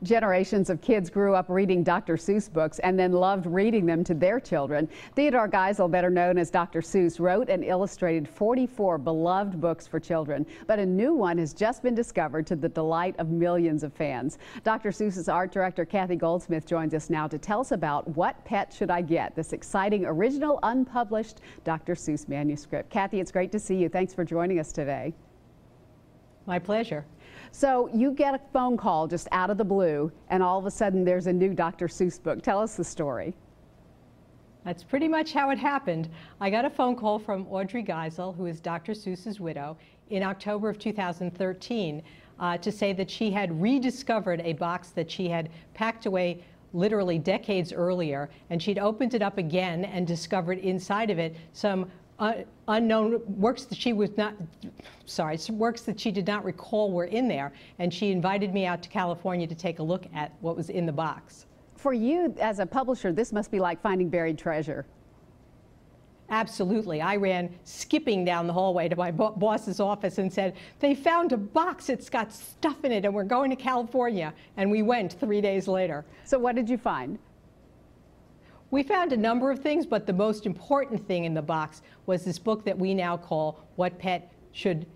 Generations of kids grew up reading Dr. Seuss books and then loved reading them to their children. Theodore Geisel, better known as Dr. Seuss, wrote and illustrated 44 beloved books for children, but a new one has just been discovered to the delight of millions of fans. Dr. Seuss's art director Cathy Goldsmith joins us now to tell us about What Pet Should I Get?, this exciting original unpublished Dr. Seuss manuscript. Cathy, it's great to see you. Thanks for joining us today. My pleasure. So you get a phone call just out of the blue, and all of a sudden there's a new Dr. Seuss book. Tell us the story. That's pretty much how it happened. I got a phone call from Audrey Geisel, who is Dr. Seuss's widow, in October of 2013 to say that she had rediscovered a box that she had packed away literally decades earlier, and she'd opened it up again and discovered inside of it some unknown works that she works that she did not recall were in there, and she invited me out to California to take a look at what was in the box. For you as a publisher, this must be like finding buried treasure. Absolutely. I ran skipping down the hallway to my boss's office and said, "They found a box, it's got stuff in it, and we're going to California." And we went 3 days later. So what did you find? We found a number of things, but the most important thing in the box was this book that we now call What Pet Should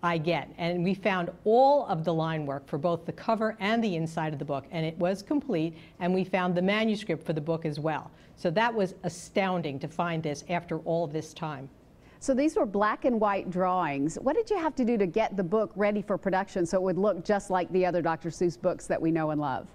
I Get? And we found all of the line work for both the cover and the inside of the book, and it was complete, and we found the manuscript for the book as well. So that was astounding to find this after all this time. So these were black and white drawings. What did you have to do to get the book ready for production so it would look just like the other Dr. Seuss books that we know and love?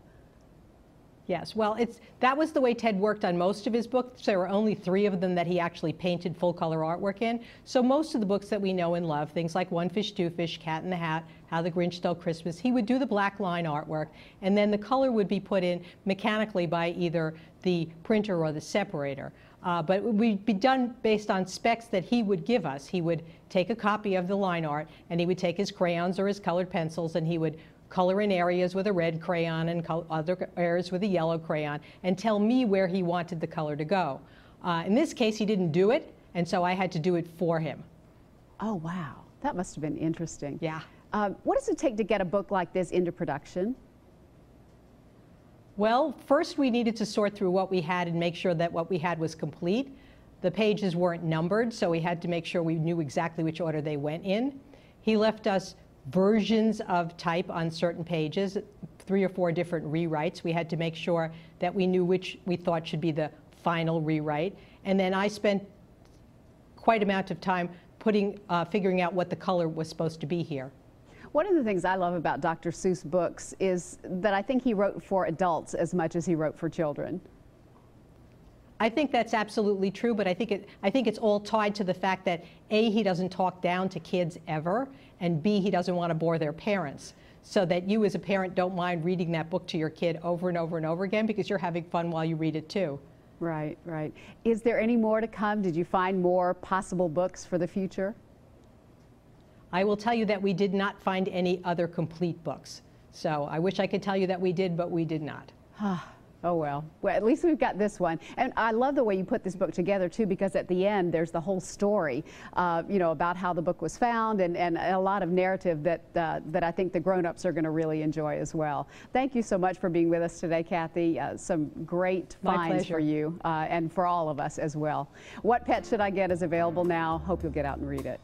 Yes, well, that was the way Ted worked on most of his books. There were only 3 of them that he actually painted full-color artwork in. So most of the books that we know and love, things like One Fish, Two Fish, Cat in the Hat, How the Grinch Stole Christmas, he would do the black line artwork, and then the color would be put in mechanically by either the printer or the separator. But it would be done based on specs that he would give us. He would take a copy of the line art, and he would take his crayons or his colored pencils, and he would color in areas with a red crayon and other areas with a yellow crayon, and tell me where he wanted the color to go. In this case, he didn't do it, and so I had to do it for him. Oh, wow. That must have been interesting. Yeah. What does it take to get a book like this into production? Well, first we needed to sort through what we had and make sure that what we had was complete. The pages weren't numbered, so we had to make sure we knew exactly which order they went in. He left us versions of type on certain pages, 3 or 4 different rewrites. We had to make sure that we knew which we thought should be the final rewrite. And then I spent quite an amount of time figuring out what the color was supposed to be here. One of the things I love about Dr. Seuss books is that I think he wrote for adults as much as he wrote for children. I think that's absolutely true, but I think it's all tied to the fact that A, he doesn't talk down to kids ever, and B, he doesn't want to bore their parents, so that you as a parent don't mind reading that book to your kid over and over and over again because you're having fun while you read it too. Right, right. Is there any more to come? Did you find more possible books for the future? I will tell you that we did not find any other complete books. So I wish I could tell you that we did, but we did not. Oh, well, at least we've got this one. And I love the way you put this book together, too, because at the end, there's the whole story, you know, about how the book was found and a lot of narrative that I think the grown-ups are going to really enjoy as well. Thank you so much for being with us today, Cathy. Some great finds for you and for all of us as well. What Pet Should I Get is available now. Hope you'll get out and read it.